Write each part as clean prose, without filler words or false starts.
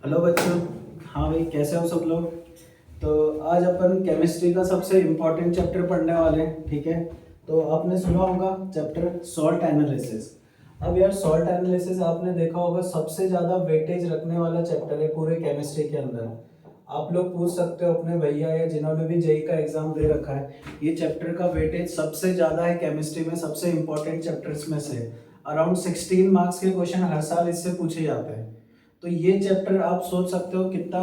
Hello बच्चों। हाँ भाई, कैसे हो सब लोग। तो आज अपन केमिस्ट्री का सबसे इम्पोर्टेंट चैप्टर पढ़ने वाले हैं, ठीक है। तो आपने सुना होगा चैप्टर सॉल्ट एनालिसिस। अब यार सॉल्ट एनालिसिस आपने देखा होगा सबसे ज़्यादा वेटेज रखने वाला चैप्टर है पूरे केमिस्ट्री के अंदर। आप लोग पूछ सकते हो अपने भैया या जिन्होंने भी जेई का एग्जाम दे रखा है, ये चैप्टर का वेटेज सबसे ज़्यादा है केमिस्ट्री में, सबसे इम्पोर्टेंट चैप्टर्स में से। अराउंड 16 मार्क्स के क्वेश्चन हर साल इससे पूछे जाते हैं। तो ये चैप्टर आप सोच सकते हो कितना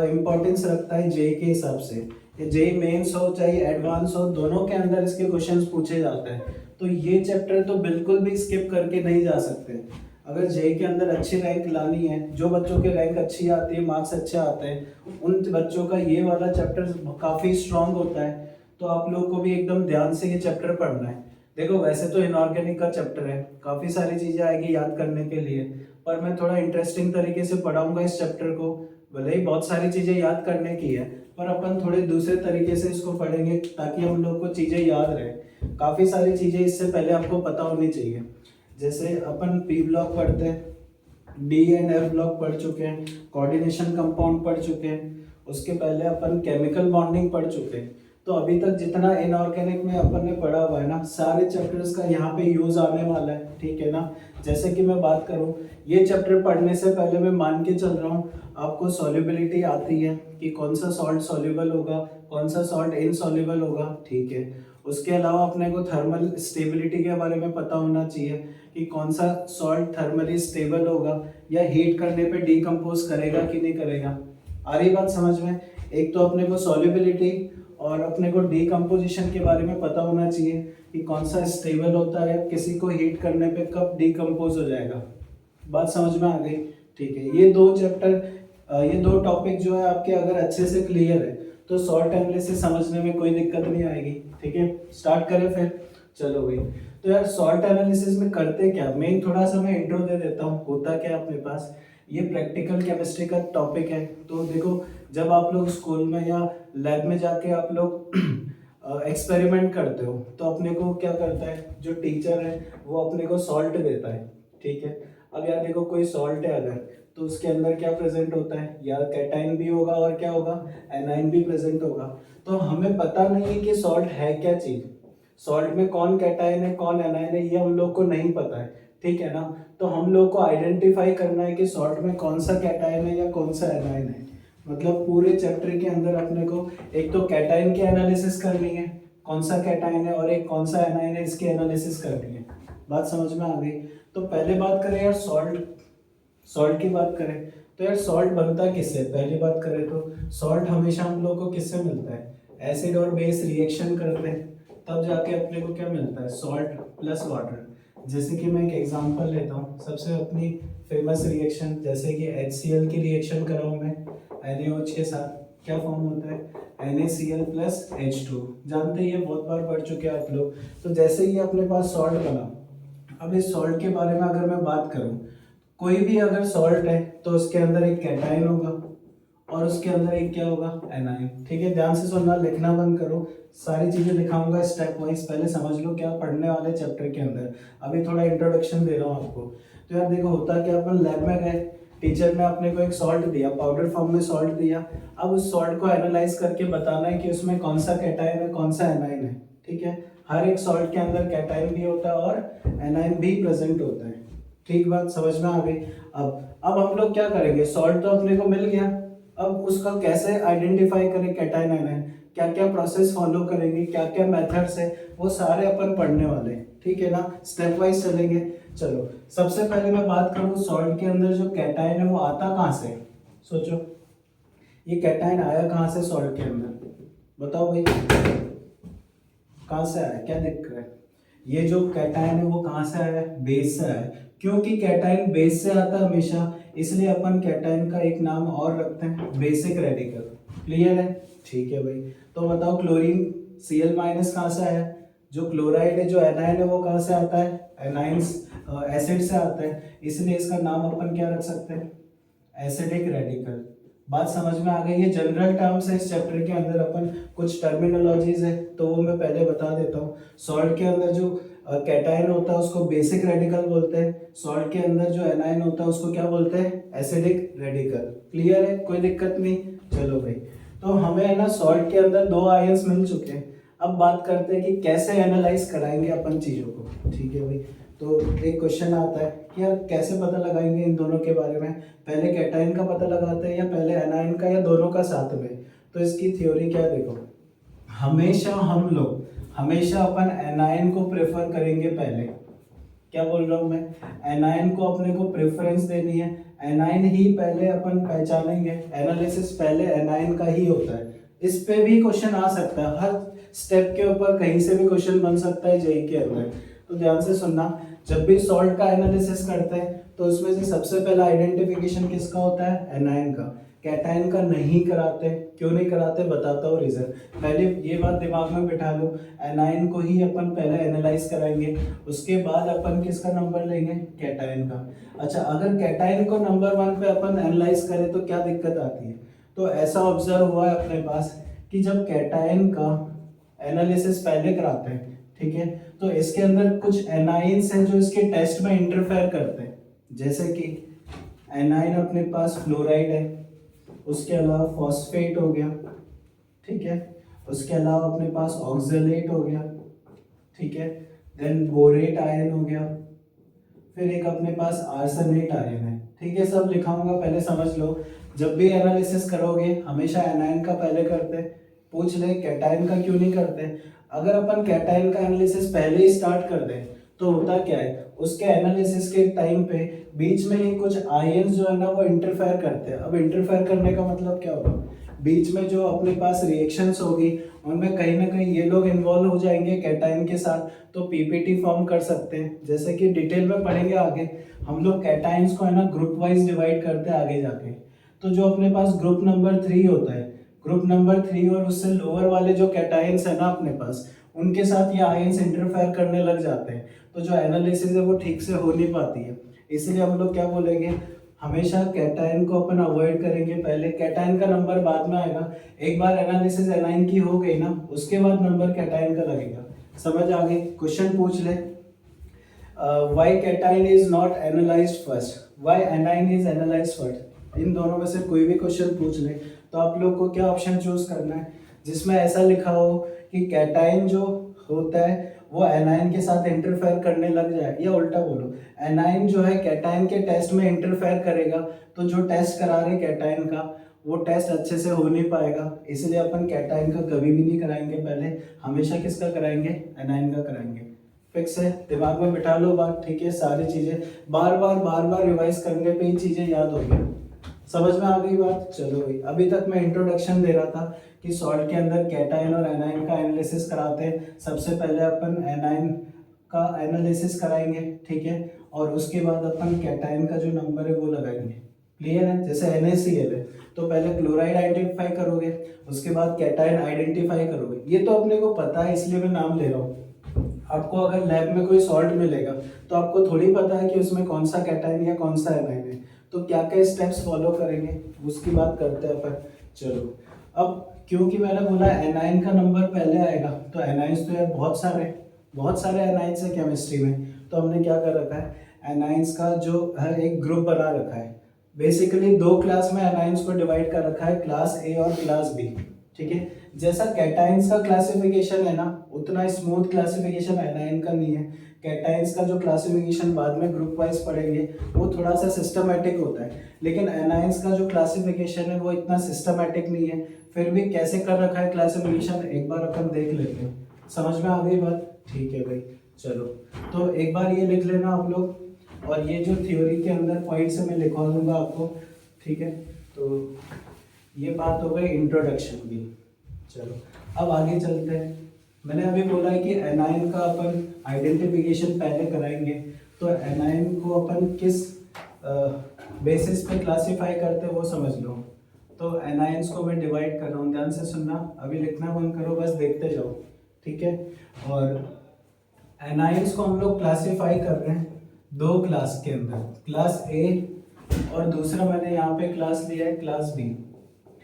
इम्पोर्टेंस रखता है जेई के हिसाब से। ये जेई मेंस हो चाहे एडवांस हो, दोनों के अंदर इसके क्वेश्चंस पूछे जाते हैं। तो ये चैप्टर तो बिल्कुल भी स्किप करके नहीं जा सकते। अगर जेई के अंदर अच्छी रैंक लानी है, जो बच्चों के रैंक अच्छी आती है, मार्क्स अच्छे आते हैं, उन बच्चों का ये वाला चैप्टर काफ़ी स्ट्रांग होता है। तो आप लोग को भी एकदम ध्यान से ये चैप्टर पढ़ना है। देखो वैसे तो इनऑर्गेनिक का चैप्टर है, काफ़ी सारी चीज़ें आएगी याद करने के लिए, पर मैं थोड़ा इंटरेस्टिंग तरीके से पढ़ाऊंगा इस चैप्टर को। भले ही बहुत सारी चीज़ें याद करने की है, पर अपन थोड़े दूसरे तरीके से इसको पढ़ेंगे ताकि हम लोग को चीज़ें याद रहे। काफ़ी सारी चीज़ें इससे पहले आपको पता होनी चाहिए। जैसे अपन पी ब्लॉक पढ़ते हैं, डी एंड एफ ब्लॉक पढ़ चुके हैं, कोऑर्डिनेशन कंपाउंड पढ़ चुके हैं, उसके पहले अपन केमिकल बॉन्डिंग पढ़ चुके हैं। तो अभी तक जितना इनऑर्गेनिक में अपन ने पढ़ा हुआ है ना, सारे चैप्टर्स का यहाँ पे यूज आने वाला है, ठीक है ना। जैसे कि मैं बात करूँ, ये चैप्टर पढ़ने से पहले मैं मान के चल रहा हूँ आपको सॉल्युबिलिटी आती है कि कौन सा सॉल्ट सॉल्युबल होगा, कौन सा सॉल्ट इनसॉल्युबल होगा, ठीक है। उसके अलावा अपने को थर्मल स्टेबिलिटी के बारे में पता होना चाहिए कि कौन सा सॉल्ट थर्मली स्टेबल होगा या हीट करने पे डीकम्पोज करेगा कि नहीं करेगा। आ रही बात समझ में। एक तो अपने को सॉल्युबिलिटी और अपने को डीकम्पोजिशन के बारे में पता होना चाहिए कि कौन सा स्टेबल होता है, किसी को हीट करने पे कब डीकम्पोज हो जाएगा। बात समझ में आ गई, ठीक है। ये दो चैप्टर, ये दो टॉपिक जो है आपके अगर अच्छे से क्लियर है तो शॉर्ट एनालिसिस समझने में कोई दिक्कत नहीं आएगी, ठीक है। स्टार्ट करें फिर। चलो भाई, तो यार शॉर्ट एनालिसिस में करते क्या, मेन थोड़ा सा मैं इंट्रो दे देता हूँ होता क्या है अपने पास। ये प्रैक्टिकल केमिस्ट्री का टॉपिक है। तो देखो, जब आप लोग स्कूल में या लैब में जाके आप लोग एक्सपेरिमेंट करते हो तो अपने को क्या करता है, जो टीचर है वो अपने को सॉल्ट देता है, ठीक है। अब यार देखो, कोई सॉल्ट है अगर, तो उसके अंदर क्या प्रेजेंट होता है, या कैटाइन भी होगा और क्या होगा, एनाइन भी प्रेजेंट होगा। तो हमें पता नहीं है कि सॉल्ट है क्या चीज, सॉल्ट में कौन कैटाइन है कौन एनाइन है, ये हम लोग को नहीं पता है, ठीक है ना। तो हम लोग को आइडेंटिफाई करना है कि सॉल्ट में कौन सा कैटाइन है या कौन सा एनाइन है। मतलब पूरे चैप्टर के अंदर अपने को एक तो कैटाइन की एनालिसिस करनी है, कौन सा कैटाइन है, और एक कौन सा एनाइन है, इसकी एनालिसिस करनी है। बात समझ में आ गई। तो पहले बात करें यार सॉल्ट, सॉल्ट की बात करें तो यार सॉल्ट बनता किससे, पहली बात करें तो सॉल्ट हमेशा हम लोग को किससे मिलता है, एसिड और बेस रिएक्शन करते हैं तब जाके अपने को क्या मिलता है, सॉल्ट प्लस वाटर। जैसे कि मैं एक एग्जांपल लेता हूँ, सबसे अपनी फेमस रिएक्शन जैसे कि HCl की रिएक्शन कराऊँ मैं NaOH के साथ, क्या फॉर्म होता है NaCl प्लस H2। जानते ही है, बहुत बार पढ़ चुके हैं आप लोग। तो जैसे ही अपने पास सॉल्ट बना, अब इस सॉल्ट के बारे में अगर मैं बात करूं, कोई भी अगर सॉल्ट है तो उसके अंदर एक कैटाइन होगा और उसके अंदर एक क्या होगा, एनाइन, ठीक है। ध्यान से सुनना, लिखना बंद करो, सारी चीजें लिखाऊंगा स्टेप वाइज, पहले समझ लो क्या पढ़ने वाले चैप्टर के अंदर। अभी थोड़ा इंट्रोडक्शन दे रहा हूँ आपको। तो यार देखो होता क्या, अपन लैब में गए, टीचर ने अपने को एक सॉल्ट दिया, पाउडर फॉर्म में सॉल्ट दिया। अब उस सॉल्ट को एनालाइज करके बताना है कि उसमें कौन सा कैटाइन है कौन सा एनाइन है, ठीक है। हर एक सॉल्ट के अंदर कैटाइन भी होता है और एनाइन भी प्रेजेंट होता है, ठीक। बात समझ में आ गई। अब हम लोग क्या करेंगे, सॉल्ट तो अपने को मिल गया, अब उसका कैसे आइडेंटिफाई करें कैटाइन एनाइन, क्या क्या प्रोसेस फॉलो करेंगे, क्या क्या मेथड्स है, वो सारे अपन पढ़ने वाले हैं, ठीक है ना। स्टेप वाइज चलेंगे। चलो, सबसे पहले मैं बात करूँ सॉल्ट के अंदर जो कैटाइन है वो आता कहाँ से, सोचो ये कैटाइन आया कहाँ से सॉल्ट के अंदर, बताओ भाई कहाँ से आया, क्या दिख रहा है। ये जो कैटाइन है वो कहाँ से आया है, बेस से आया है। क्योंकि कैटाइन बेस से आता है हमेशा, इसलिए अपन कैटाइन का एक नाम और रखते हैं, बेसिक रेडिकल। क्लियर है, ठीक है भाई। तो बताओ क्लोरीन Cl माइनस कहाँ से आया, जो क्लोराइड है जो एनाइन है वो कहाँ से आता है, एनाइंस एसिड से आता है, इसलिए इसका नाम अपन क्या रख सकते हैं, एसिडिक रेडिकल। बात समझ में आ गई। ये जनरल टर्म्स है, इस चैप्टर के अंदर अपन कुछ टर्मिनोलॉजीज है तो वो मैं पहले बता देता हूँ। सॉल्ट के अंदर जो कैटायन होता है उसको बेसिक रेडिकल बोलते हैं, सॉल्ट के अंदर जो एनायन होता है उसको क्या बोलते हैं, एसिडिक रेडिकल। क्लियर है, कोई दिक्कत नहीं। चलो भाई, तो हमें है ना सॉल्ट के अंदर 2 आयंस मिल चुके हैं। अब बात करते हैं कि कैसे एनालाइज कराएंगे अपन चीज़ों को। ठीक है भाई, तो एक क्वेश्चन आता है कि यार कैसे पता लगाएंगे इन दोनों के बारे में, पहले कैटायन का पता लगाते हैं या पहले एनायन का, या दोनों का साथ में। तो इसकी थ्योरी क्या है, देखो हमेशा अपन एनायन को प्रेफर करेंगे पहले। क्या बोल रहा हूँ मैं, एनायन को अपने को प्रेफरेंस देनी है, एनायन ही पहले अपन पहचानेंगे, एनालिसिस पहले एनायन का ही होता है। इस पे भी क्वेश्चन आ सकता है, हर स्टेप के ऊपर कहीं से भी क्वेश्चन बन सकता है जेई के अंदर। तो ध्यान से सुनना, जब भी सॉल्ट का एनालिसिस करते हैं तो उसमें से सबसे पहला आइडेंटिफिकेशन किसका होता है, एनायन का। कैटायन का नहीं कराते, क्यों नहीं कराते बताता हूँ रीजन। पहले ये बात दिमाग में बिठा लो, एनायन को ही अपन पहले एनालाइज कराएंगे, उसके बाद अपन किसका नंबर लेंगे, कैटायन का। अच्छा, अगर कैटायन को नंबर 1 पे अपन एनालाइज करें तो क्या दिक्कत आती है। तो ऐसा ऑब्जर्व हुआ है अपने पास कि जब कैटायन का एनालिसिस पहले कराते हैं, ठीक है, तो इसके अंदर कुछ एनाइंस हैं जो इसके टेस्ट में इंटरफेयर करते हैं। जैसे कि एनाइन अपने पास फ्लोराइड है, उसके अलावा फॉस्फेट हो गया, ठीक है, उसके अलावा अपने पास ऑक्सलेट हो गया, ठीक है, देन बोरेट आयन हो गया, फिर एक अपने पास आर्सेनेट आयन है। ठीक है, सब लिखाऊंगा, पहले समझ लो। जब भी एनालिसिस करोगे हमेशा एनायन का पहले करते, पूछ ले कैटायन का क्यों नहीं करते। अगर अपन कैटायन का एनालिसिस पहले ही स्टार्ट कर दें तो होता क्या है, उसके एनालिसिस के टाइम पे बीच में ही कुछ आयंस जो है ना वो इंटरफेयर करते हैं। अब इंटरफेयर करने का मतलब क्या होगा, बीच में जो अपने पास रिएक्शंस होगी उनमें कहीं ना कहीं ये लोग इन्वॉल्व हो जाएंगे कैटायन के साथ, तो पीपीटी फॉर्म कर सकते हैं। जैसे कि डिटेल में पढ़ेंगे आगे, हम लोग कैटायंस को है ना ग्रुप वाइज डिवाइड करते हैं आगे जाके। तो जो अपने पास ग्रुप नंबर 3 होता है, ग्रुप नंबर 3 और उससे लोअर वाले जो कैटायंस है ना अपने पास, उनके साथ ये आयंस इंटरफेयर करने लग जाते हैं, तो जो एनालिसिस है वो ठीक से हो नहीं पाती है। इसलिए हम लोग क्या बोलेंगे, हमेशा कैटायन को अपन अवॉइड करेंगे, पहले कैटायन का नंबर बाद में आएगा। एक बार एनालिसिस एनाइन की हो गई ना, उसके बाद नंबर कैटायन का लगेगा। समझ आ गई। क्वेश्चन पूछ ले, why cation is not analysed first, why anion is analysed first. इन दोनों में से कोई भी क्वेश्चन पूछ ले तो आप लोग को क्या ऑप्शन चूज करना है, जिसमें ऐसा लिखा हो कि कैटायन जो होता है वो एनाइन के साथ इंटरफेयर करने लग जाए, या उल्टा बोलो, एनाइन जो है कैटायन के टेस्ट में इंटरफेयर करेगा, तो जो टेस्ट करा रहे कैटायन का वो टेस्ट अच्छे से हो नहीं पाएगा। इसलिए अपन कैटायन का कभी भी नहीं कराएंगे पहले, हमेशा किसका कराएंगे, एनाइन का कराएंगे। फिक्स है, दिमाग में बिठा लो बात। ठीक है, सारी चीजें बार बार रिवाइज करने पे ही चीजें याद होगी। समझ में आ गई बात। चलो भाई, अभी तक मैं इंट्रोडक्शन दे रहा था कि सॉल्ट के अंदर कैटायन और एनाइन का एनालिसिस कराते हैं। सबसे पहले अपन एनाइन का एनालिसिस कराएंगे, ठीक है, और उसके बाद अपन कैटायन का जो नंबर है वो लगाएंगे। क्लियर है। जैसे NaCl है तो पहले क्लोराइड आइडेंटिफाई करोगे, उसके बाद कैटायन आइडेंटिफाई करोगे। ये तो अपने को पता है इसलिए मैं नाम ले रहा हूँ। आपको अगर लैब में कोई सॉल्ट मिलेगा तो आपको थोड़ी पता है कि उसमें कौन सा कैटायन या कौन सा एनाइन है, तो क्या क्या स्टेप्स फॉलो करेंगे उसकी बात करते हैं अपन। चलो, अब क्योंकि मैंने बोला एनाइन का नंबर पहले आएगा, तो एनाइंस तो यार बहुत सारे एनाइंस है केमिस्ट्री में, तो हमने क्या कर रखा है, एनाइंस का जो है एक ग्रुप बना रखा है। बेसिकली 2 क्लास में एनाइंस को डिवाइड कर रखा है, क्लास ए और क्लास बी। ठीक है, जैसा कैटाइंस का क्लासिफिकेशन है ना, उतना स्मूथ क्लासिफिकेशन एनाइन का नहीं है। कैटाइंस का जो क्लासिफिकेशन बाद में ग्रुप वाइज पढ़ेंगे वो थोड़ा सा सिस्टमेटिक होता है, लेकिन एनाइंस का जो क्लासिफिकेशन है वो इतना सिस्टमेटिक नहीं है। फिर भी कैसे कर रखा है क्लासिफिकेशन एक बार अपन देख लेते हैं। समझ में आ गई बात। ठीक है भाई, चलो तो एक बार ये लिख लेना आप लोग, और ये जो थ्योरी के अंदर पॉइंट्स है मैं लिखवा दूंगा आपको। ठीक है, तो ये बात हो गई इंट्रोडक्शन की। चलो अब आगे चलते हैं। मैंने अभी बोला है कि एनाइन का अपन आइडेंटिफिकेशन पहले कराएंगे, तो एनाइन को अपन किस बेसिस पे क्लासिफाई करते हैं वो समझ लो। तो एनाइंस को मैं डिवाइड कर रहा हूँ, ध्यान से सुनना, अभी लिखना बंद करो, बस देखते जाओ। ठीक है, और एनाइंस को हम लोग क्लासिफाई कर रहे हैं 2 क्लास के अंदर, क्लास ए और दूसरा मैंने यहाँ पे क्लास लिया है क्लास बी।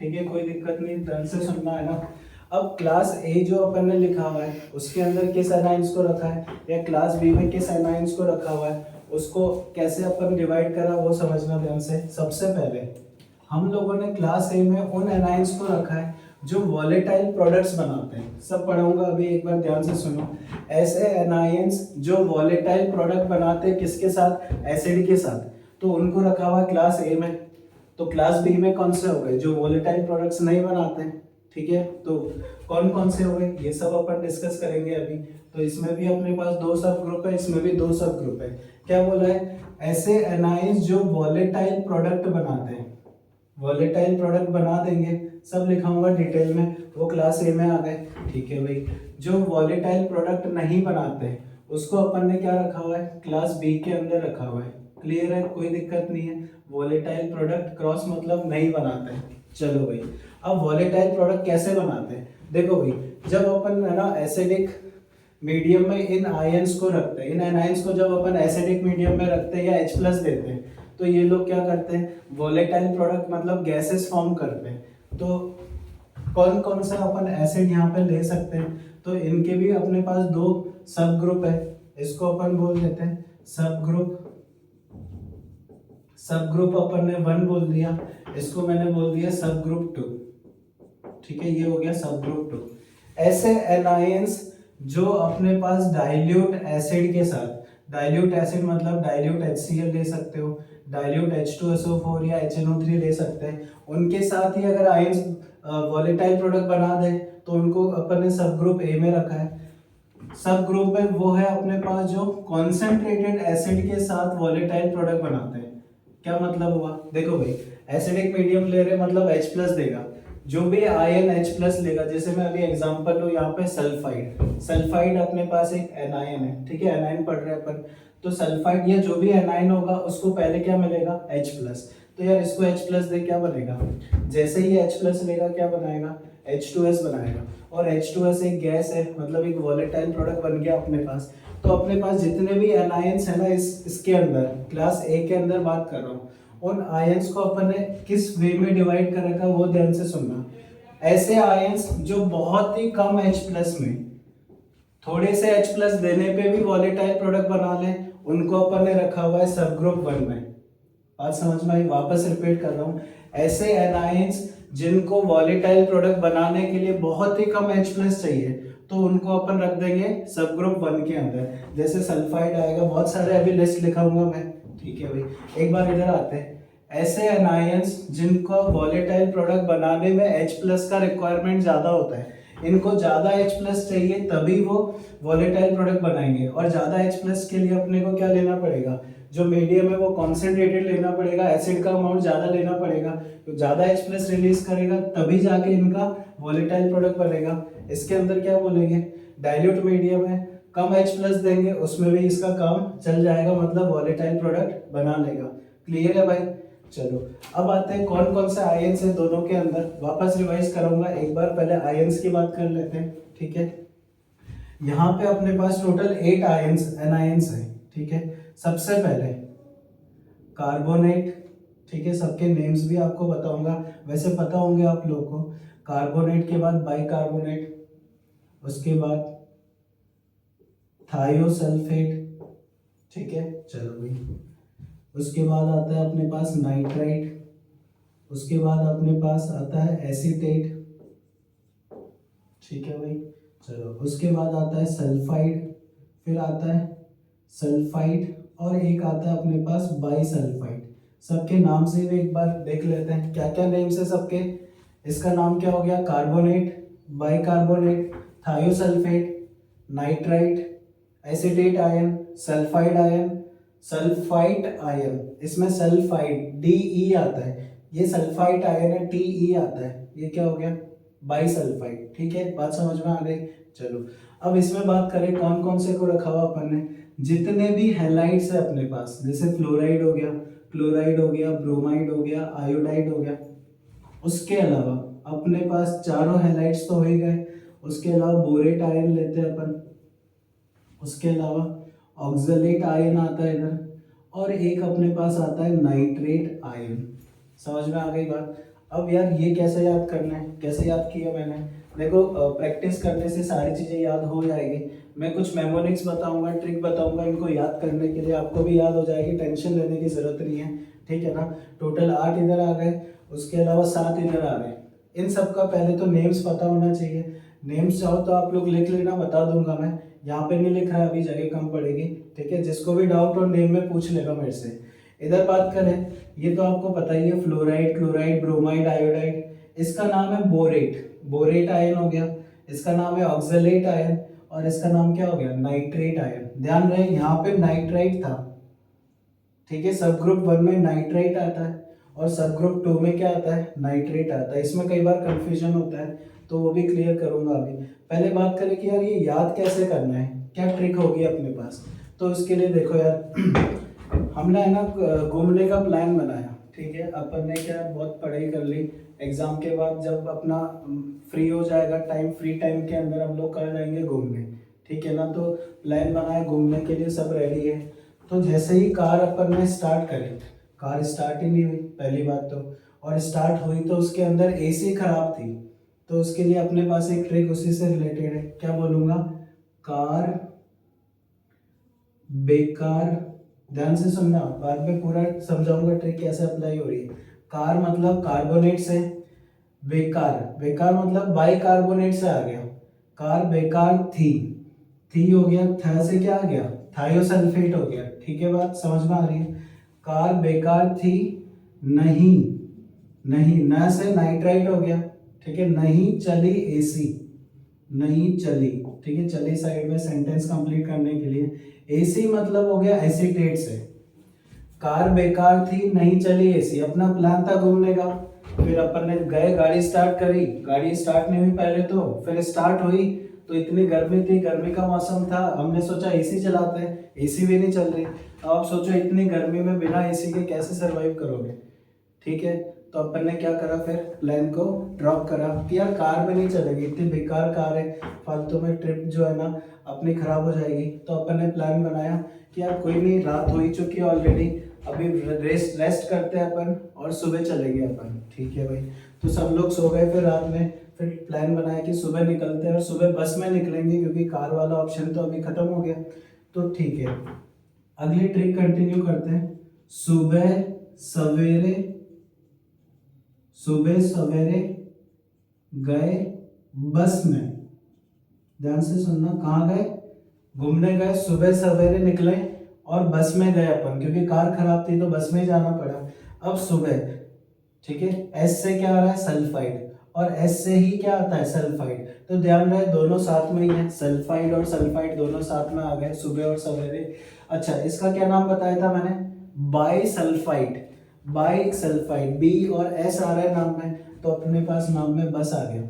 ठीक है, कोई दिक्कत नहीं, ध्यान से सुनना है ना। अब क्लास ए जो अपन ने लिखा हुआ है उसके अंदर किस एनाइंस को रखा है, या क्लास बी में किस एनाइंस को रखा हुआ है, उसको कैसे अपन डिवाइड करा वो समझना ध्यान से। सबसे पहले हम लोगों ने क्लास ए में उन एनाइंस को रखा है जो वॉलेटाइल प्रोडक्ट्स बनाते हैं। सब पढ़ाऊंगा अभी, एक बार ध्यान से सुनो। ऐसे एनाइंस जो वॉलेटाइल प्रोडक्ट बनाते हैं किसके साथ, एसिड के साथ, तो उनको रखा हुआ है क्लास ए में। तो क्लास बी में कौन से हो गए, जो वॉलेटाइल प्रोडक्ट्स नहीं बनाते हैं, ठीक है। तो कौन कौन से हो गए ये सब अपन डिस्कस करेंगे अभी। तो इसमें भी अपने पास दो सब ग्रुप है, इसमें भी दो सब ग्रुप है। क्या बोला है, ऐसे एनाइंस जो वॉलेटाइल प्रोडक्ट बनाते हैं, वॉलेटाइल प्रोडक्ट बना देंगे, सब लिखाऊंगा डिटेल में, वो क्लास ए में आ गए, ठीक है भाई। जो वॉलेटाइल प्रोडक्ट नहीं बनाते उसको अपन ने क्या रखा हुआ है, क्लास बी के अंदर रखा हुआ है। क्लियर है, कोई दिक्कत नहीं है। वॉलेटाइल प्रोडक्ट क्रॉस मतलब नहीं बनाते। चलो भाई, अब वॉलेटाइल प्रोडक्ट कैसे बनाते हैं, देखो भाई। जब अपन है ना एसिडिक मीडियम में इन आयंस को रखते हैं, इन एनाइंस को जब अपन एसिडिक मीडियम में रखते हैं या H+ देते हैं, तो ये लोग क्या करते हैं, वॉलेटाइल प्रोडक्ट मतलब गैसेस फॉर्म करते हैं। तो कौन कौन सा अपन एसिड यहाँ पे ले सकते हैं, तो इनके भी अपने पास दो सब ग्रुप है। इसको अपन बोल देते हैं सब ग्रुप। सब ग्रुप अपन ने 1 बोल दिया, इसको मैंने बोल दिया सब ग्रुप 2, ठीक है। ये हो गया सब ग्रुप 2। ऐसे एनायंस जो अपने पास डाइल्यूट एसिड के साथ, डाइल्यूट एसिड मतलब डाइल्यूट HCl ले सकते हो, डाइल्यूट H2SO4 या HNO3 ले सकते हैं, उनके साथ ही अगर आयंस वॉलेटाइल प्रोडक्ट बना दे तो उनको अपन ने सब ग्रुप ए में रखा है। सब ग्रुप में वो है अपने पास जो कॉन्सेंट्रेटेड एसिड के साथ वॉलेटाइल प्रोडक्ट बनाते हैं। क्या मतलब हुआ, देखो भाई, एसिडिक मीडियम ले रहे मतलब H+ देगा, जो भी आयन H+ लेगा, जैसे मैं अभी एग्जांपल लूं यहाँ पे सल्फाइड। सल्फाइड अपने पास एक एनायन है, ठीक है, एनायन पढ़ रहे हैं अपन। तो सल्फाइड या जो भी एनायन होगा उसको पहले क्या मिलेगा, H+। तो यार इसको H+ दे, क्या बनेगा, जैसे ही H+ लेगा क्या बनाएगा, H2S बनाएगा। और H2S एक गैस है, मतलब एक वॉलेटाइल प्रोडक्ट बन गया अपने पास। तो अपने पास जितने भी एनायंस है ना इसके अंदर, क्लास ए के अंदर बात कर रहा हूँ, उन आयंस को अपन ने किस वे में डिवाइड कर रखा वो ध्यान से सुनना। ऐसे आयंस जो बहुत ही कम H+ में, थोड़े से H+ देने पे भी वॉलेटाइल प्रोडक्ट बना ले, उनको अपन ने रखा हुआ है सब ग्रुप 1 में। बात समझ में आई, वापस रिपीट कर रहा हूँ। ऐसे एनायंस जिनको वॉलेटाइल प्रोडक्ट बनाने के लिए बहुत ही कम H+ चाहिए, तो उनको अपन रख देंगे सब ग्रुप 1 के अंदर। जैसे सल्फाइड आएगा, बहुत सारे अभी लिस्ट लिखाऊंगा मैं, ठीक है भाई। एक बार इधर आते हैं, ऐसे एनायंस जिनको वॉलेटाइल प्रोडक्ट बनाने में H+ का रिक्वायरमेंट ज्यादा होता है, इनको ज्यादा H+ चाहिए तभी वो वॉलेटाइल प्रोडक्ट बनाएंगे। और ज्यादा H+ के लिए अपने को क्या लेना पड़ेगा, जो मीडियम है वो कॉन्सेंट्रेटेड लेना पड़ेगा, एसिड का अमाउंट ज्यादा लेना पड़ेगा। तो ज्यादा H+ रिलीज करेगा तभी जाके इनका वॉलेटाइल प्रोडक्ट बनेगा। इसके अंदर क्या बोलेंगे, डाइल्यूट मीडियम है, कम H+ देंगे, उसमें भी इसका काम चल जाएगा, मतलब वॉलेटाइल प्रोडक्ट बना लेगा। क्लियर है भाई। चलो अब आते हैं कौन कौन से आयंस है दोनों के अंदर, वापस रिवाइज करूंगा एक बार, पहले आयंस की बात कर लेते हैं, ठीक है। यहाँ पे अपने पास टोटल 8 आयंस एनायंस है, ठीक है। सबसे पहले कार्बोनेट, ठीक है, सबके नेम्स भी आपको बताऊंगा, वैसे पता होंगे आप लोग को। कार्बोनेट के बाद बाइकार्बोनेट, उसके बाद थायोसल्फेट, ठीक है। चलो भाई, उसके बाद आता है अपने पास नाइट्राइट, उसके बाद अपने पास आता है एसीटेट, ठीक है भाई। चलो उसके बाद आता है सल्फाइड, फिर आता है सल्फाइड, और एक आता है अपने पास बाइसल्फाइड। सबके नाम से भी एक बार देख लेते हैं क्या क्या नेम्स है सबके। इसका नाम क्या हो गया, carbonate, bicarbonate, thiosulphate, nitrite, acetate ion, sulphide ion, sulphite ion. इसमें सल्फाइड DE आता है, ये सल्फाइट आयन है, TE आता है, ये क्या हो गया, बाइसल्फाइड। ठीक है, बात समझ में आ गई। चलो अब इसमें बात करें कौन कौन से को रखा हुआ अपन ने, जितने भी हैलाइड्स है अपने पास, जैसे फ्लोराइड हो गया, क्लोराइड हो गया, ब्रोमाइड हो गया, आयोडाइड हो गया। उसके अलावा अपने पास चारों हैलाइड्स तो हो ही गए, उसके अलावा बोरेट आयन लेते हैं अपन, उसके अलावा ऑक्सलेट आयन आता है इधर, और एक अपने पास आता है नाइट्रेट आयन। समझ में आ गई बात। अब यार ये कैसे याद करना है, कैसे याद किया मैंने, देखो प्रैक्टिस करने से सारी चीज़ें याद हो जाएगी। मैं कुछ मेमोनिक्स बताऊंगा, ट्रिक बताऊंगा, इनको याद करने के लिए आपको भी याद हो जाएगी, टेंशन लेने की ज़रूरत नहीं है, ठीक है ना। टोटल 8 इधर आ गए, उसके अलावा 7 इधर आ गए। इन सब का पहले तो नेम्स पता होना चाहिए। नेम्स चाहो तो आप लोग लिख लेना, बता दूंगा मैं, यहाँ पे नहीं लिख रहा है अभी, जगह कम पड़ेगी, ठीक है। जिसको भी डाउट हो नेम में पूछ लेगा मेरे से। इधर बात करें, ये तो आपको पता ही है, फ्लोराइड, क्लोराइड, ब्रोमाइड, आयोडाइड। इसका नाम है बोरेट, बोरेट आयन हो गया। इसका नाम है ऑक्सलेट आयन, और इसका नाम क्या हो गया, नाइट्रेट आयन। ध्यान रहे यहाँ पे नाइट्राइट था, ठीक है। सब ग्रुप 1 में नाइट्राइट आता है, और सब ग्रुप 2 में क्या आता है, नाइट्रेट आता है। इसमें कई बार कंफ्यूजन होता है, तो वो भी क्लियर करूंगा अभी। पहले बात करें कि यार ये याद कैसे करना है, क्या ट्रिक होगी अपने पास। तो इसके लिए देखो यार हमने है ना घूमने का प्लान बनाया, ठीक है। अपन ने क्या बहुत पढ़ाई कर ली, एग्जाम के बाद जब अपना फ्री हो जाएगा टाइम, फ्री टाइम के अंदर हम लोग कर जाएंगे घूमने, ठीक है ना। तो प्लान बनाया घूमने के लिए, सब रेडी है। तो जैसे ही कार अपन ने स्टार्ट करी, कार स्टार्ट ही नहीं हुई पहली बात तो, और स्टार्ट हुई तो उसके अंदर एसी खराब थी। तो उसके लिए अपने पास एक ट्रिक उसी से रिलेटेड है, क्या बोलूँगा, कार बेकार। ध्यान से सुनना, बाद में पूरा समझाऊंगा ट्रिक कैसे अप्लाई हो रही है। कार मतलब कार्बोनेट से, बेकार, बेकार मतलब बाई कार्बोनेट से आ गया, कार बेकार थी हो गया, था से क्या आ गया, थायोसल्फेट हो गया, ठीक है। बात समझ में आ रही है। कार बेकार थी, नहीं, नहीं, न से नाइट्राइट हो गया, ठीक है। नहीं चली एसी, नहीं चली, ठीक है। चली साइड में सेंटेंस कंप्लीट करने के लिए, एसी मतलब हो गया एसीटेट से। कार बेकार थी, नहीं चली एसी, अपना प्लान था घूमने का। फिर अपन ने गए, गाड़ी स्टार्ट करी, गाड़ी स्टार्ट नहीं हुई पहले तो, फिर स्टार्ट हुई तो इतनी गर्मी थी, गर्मी का मौसम था, हमने सोचा एसी चलाते हैं, एसी भी नहीं चल रही। अब आप सोचो इतनी गर्मी में बिना एसी के कैसे सरवाइव करोगे, ठीक है। तो अपन ने क्या करा, फिर प्लान को ड्रॉप करा कि यार कार में नहीं चलेगी, इतनी बेकार कार है, फालतू में ट्रिप जो है ना अपनी खराब हो जाएगी। तो अपन ने प्लान बनाया कि यार कोई नहीं, रात हो ही चुकी है ऑलरेडी, अभी रेस्ट करते हैं अपन और सुबह चलेंगे अपन, ठीक है भाई। तो सब लोग सो गए फिर रात में। फिर प्लान बनाया कि सुबह निकलते हैं और सुबह बस में निकलेंगे, क्योंकि कार वाला ऑप्शन तो अभी खत्म हो गया। तो ठीक है, अगली ट्रिक कंटिन्यू करते हैं। सुबह सवेरे, सुबह सवेरे गए बस में। ध्यान से सुनना, कहाँ गए, घूमने गए, सुबह सवेरे निकले और बस में गए अपन, क्योंकि कार खराब थी तो बस में ही जाना पड़ा। अब सुबह, ठीक है, एस से क्या आ रहा है, सल्फाइड, और एस से ही क्या आता है, सल्फाइड। तो ध्यान रहे दोनों साथ में ही है, सल्फाइड और सल्फाइड दोनों साथ में आ गए, सुबह और सवेरे। अच्छा, इसका क्या नाम बताया था मैंने, bisulphide, bisulphide, B और एस आ रहा है नाम में, तो अपने पास नाम में बस आ गया।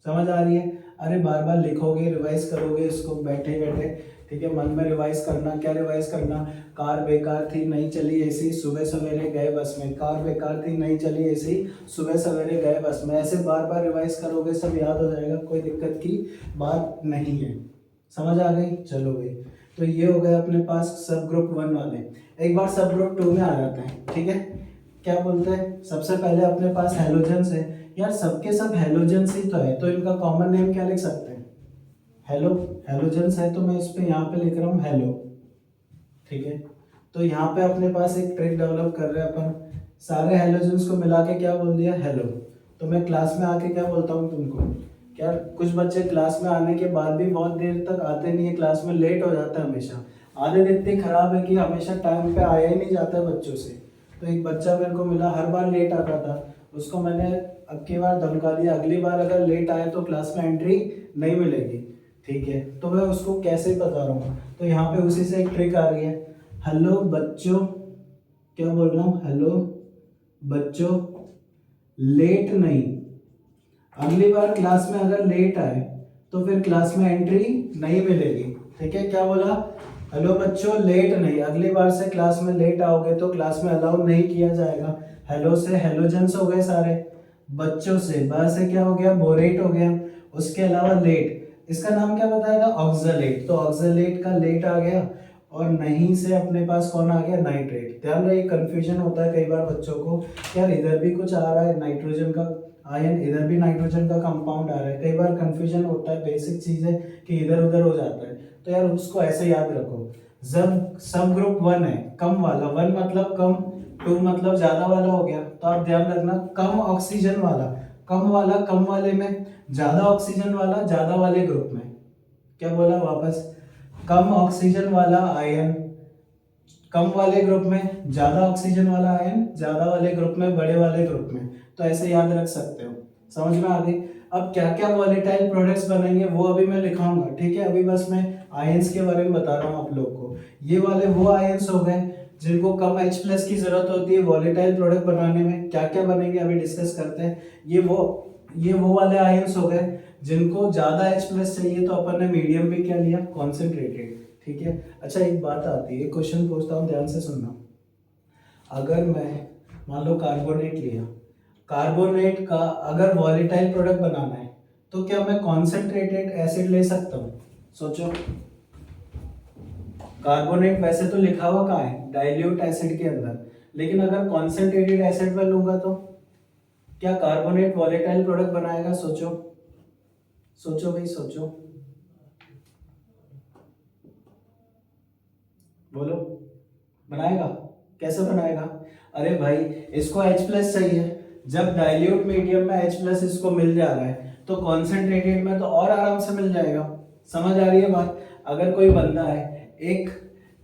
समझ आ रही है। अरे बार बार लिखोगे, रिवाइज करोगे इसको बैठे बैठे, ठीक है। मन में रिवाइज करना, क्या रिवाइज करना, कार बेकार थी, नहीं चली एसी, सुबह सवेरे गए बस में, कार बेकार थी, नहीं चली एसी, सुबह सवेरे गए बस में। ऐसे बार बार रिवाइज करोगे, सब याद हो जाएगा, कोई दिक्कत की बात नहीं है। समझ आ गई, चलो भाई। तो ये हो गया अपने पास सब ग्रुप 1 वाले। एक बार सब ग्रुप 2 में आ जाते हैं, ठीक है। क्या बोलते हैं, सबसे पहले अपने पास हेलोजन्स है। यार सबके सब हेलोजन्स ही तो है, तो इनका कॉमन नेम क्या लिख सकते हैं, हेलो। हेलोजन्स है तो मैं इस पे यहाँ पे लिख रहा हूँ हेलो, ठीक है। तो यहाँ पे अपने पास एक ट्रिक डेवलप कर रहे हैं अपन, सारे हेलोजन्स को मिला के क्या बोल दिया, हेलो। तो मैं क्लास में आके क्या बोलता हूँ तुमको, क्या कुछ बच्चे क्लास में आने के बाद भी बहुत देर तक आते नहीं है, क्लास में लेट हो जाता है हमेशा। आदत इतनी खराब है कि हमेशा टाइम पे आया ही नहीं जाता है बच्चों से। तो एक बच्चा मेरे को मिला, हर बार लेट आता था, उसको मैंने अब की बार धमका दिया, अगली बार अगर लेट आए तो क्लास में एंट्री नहीं मिलेगी, ठीक है। तो मैं उसको कैसे बता रहा हूँ, तो यहाँ पे उसी से एक ट्रिक आ रही है, हेलो बच्चों, क्या बोल रहा हूँ, हेलो बच्चों, लेट नहीं। अगली बार क्लास में अगर लेट आए तो फिर क्लास में एंट्री नहीं मिलेगी, ठीक है। क्या बोला, हेलो बच्चों, लेट नहीं, अगली बार से क्लास में लेट आओगे तो क्लास में अलाउ नहीं किया जाएगा। हेलो से हेलोजन्स हो गए सारे, बच्चों से ब से क्या हो गया, बोरेट हो गया, उसके अलावा लेट, इसका नाम क्या बताया था, ऑक्सलेट, तो ऑक्सलेट का लेट आ गया। और नहीं से अपने पास कौन आ गया, नाइट्रेट। ध्यान रहे, कंफ्यूजन होता है कई बार बच्चों को, यार इधर भी कुछ आ रहा है नाइट्रोजन का आयन, इधर भी नाइट्रोजन का कंपाउंड आ रहा है, कई बार कंफ्यूजन होता है, बेसिक चीज है कि इधर उधर हो जाता है। तो यार उसको ऐसे याद रखो, जब सब ग्रुप 1 है, कम वाला, 1 मतलब कम, 2 मतलब ज्यादा वाला हो गया, तो आप ध्यान रखना कम ऑक्सीजन वाला, कम वाला कम वाले में, ज्यादा ऑक्सीजन वाला ज्यादा वाले ग्रुप में। क्या बोला वापस, कम ऑक्सीजन वाला आयन कम वाले ग्रुप में, ज्यादा ऑक्सीजन वाला आयन ज्यादा वाले ग्रुप में, बड़े वाले ग्रुप में। तो ऐसे याद रख सकते हो, समझ में आ गई। अब क्या क्या वॉलेटाइल प्रोडक्ट्स बनेंगे वो अभी मैं लिखाऊंगा, ठीक है। अभी बस मैं आयंस के बारे में बता रहा हूँ आप लोग को। ये वाले वो आयंस हो गए जिनको कम H प्लस की जरूरत होती है वॉलेटाइल प्रोडक्ट बनाने में। क्या क्या बनेंगे अभी डिस्कस करते हैं। ये वो वाले आयंस हो गए जिनको ज्यादा H प्लस चाहिए, तो अपन ने मीडियम भी क्या लिया, कॉन्सेंट्रेटेड, ठीक है। अच्छा एक बात आती है, क्वेश्चन पूछता हूँ, ध्यान से सुनना। अगर मैं मान लो कार्बोनेट लिया, कार्बोनेट का अगर वॉलेटाइल प्रोडक्ट बनाना है तो क्या मैं कॉन्सेंट्रेटेड एसिड ले सकता हूँ, सोचो। कार्बोनेट वैसे तो लिखा हुआ कहाँ है, डाइल्यूट एसिड के अंदर, लेकिन अगर कॉन्सेंट्रेटेड एसिड में लूंगा तो क्या कार्बोनेट वॉलेटाइल प्रोडक्ट बनाएगा, सोचो सोचो भाई सोचो, बोलो बनाएगा, कैसे बनाएगा। अरे भाई इसको H प्लस चाहिए, जब डाइल्यूट मीडियम में H प्लस इसको मिल जा रहा है तो कॉन्सेंट्रेटेड में तो और आराम से मिल जाएगा। समझ आ रही है बात। अगर कोई बंदा है, एक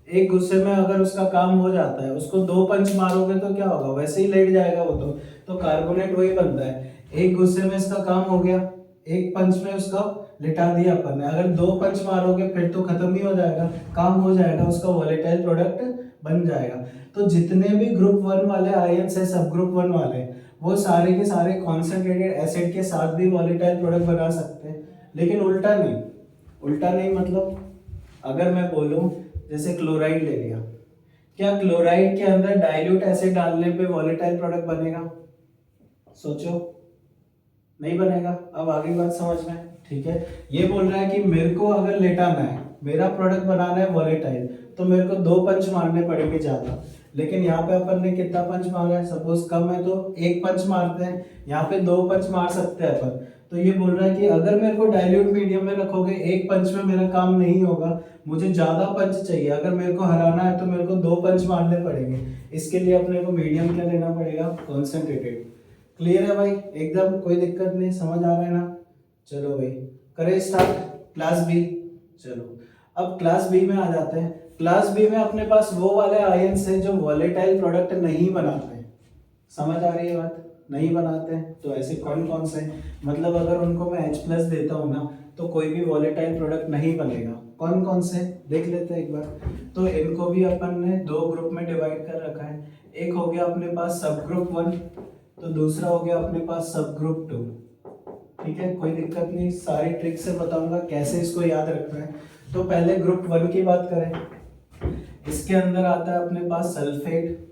एक गुस्से में अगर उसका काम हो जाता है, उसको 2 पंच मारोगे तो क्या होगा, वैसे ही लेट जाएगा वो तो कार्बोनेट वही बनता है। एक गुस्से में इसका काम हो गया, एक पंच में उसका लिटा दिया अपन ने, अगर 2 पंच मारोगे फिर तो खत्म ही हो जाएगा, काम हो जाएगा, उसका वॉलेटाइल प्रोडक्ट बन जाएगा। तो जितने भी ग्रुप 1 वाले आयंस है, सब ग्रुप 1 वाले, वो सारे के सारे कॉन्सेंट्रेटेड एसिड के साथ भी वॉलेटाइल प्रोडक्ट बना सकते हैं, लेकिन उल्टा नहीं। उल्टा नहीं मतलब अगर मैं बोलूं जैसे क्लोराइड ले लिया, क्या क्लोराइड के अंदर डाइल्यूट एसिड डालने पे वॉलेटाइल प्रोडक्ट बनेगा, सोचो। नहीं बनेगा। अब आगे बात समझ में, ठीक है। ये बोल रहा है कि मेरे को अगर लेटाना है, मेरा प्रोडक्ट बनाना है वॉलेटाइल, तो मेरे को 2 पंच मारने पड़ेंगे ज्यादा, लेकिन यहाँ पे अपन ने कितना पंच मारा है, सपोज कम है तो 1 पंच मारते हैं, यहाँ पे 2 पंच मार सकते हैं अपन। तो ये बोल रहा है कि अगर मेरे को डाइल्यूट मीडियम में रखोगे, 1 पंच में मेरा काम नहीं होगा, मुझे ज्यादा पंच चाहिए, अगर मेरे को हराना है तो मेरे को 2 पंच मारने पड़ेंगे। इसके लिए अपने को मीडियम क्या लेना पड़ेगा, कॉन्सेंट्रेटेड। क्लियर है भाई, एकदम कोई दिक्कत नहीं, समझ आ रहा है ना। चलो भाई करें स्टार्ट, क्लास बी। चलो अब क्लास बी में आ जाते हैं। क्लास बी में अपने पास वो वाले आयंस हैं जो वॉलेटाइल प्रोडक्ट नहीं बनाते हैं। समझ आ रही है बात, नहीं बनाते हैं तो ऐसे कौन कौन से, मतलब अगर उनको मैं H प्लस देता हूँ ना तो कोई भी वॉलेटाइल प्रोडक्ट नहीं बनेगा। कौन कौन से देख लेते हैं एक बार। तो इनको भी अपन ने 2 ग्रुप में डिवाइड कर रखा है। एक हो गया अपने पास सब ग्रुप 1, तो दूसरा हो गया अपने पास सब ग्रुप 2। ठीक है, कोई दिक्कत नहीं, सारी ट्रिक से बताऊंगा कैसे इसको याद रखना है। तो पहले ग्रुप 1 की बात करें, इसके अंदर आता है अपने पास सल्फेट,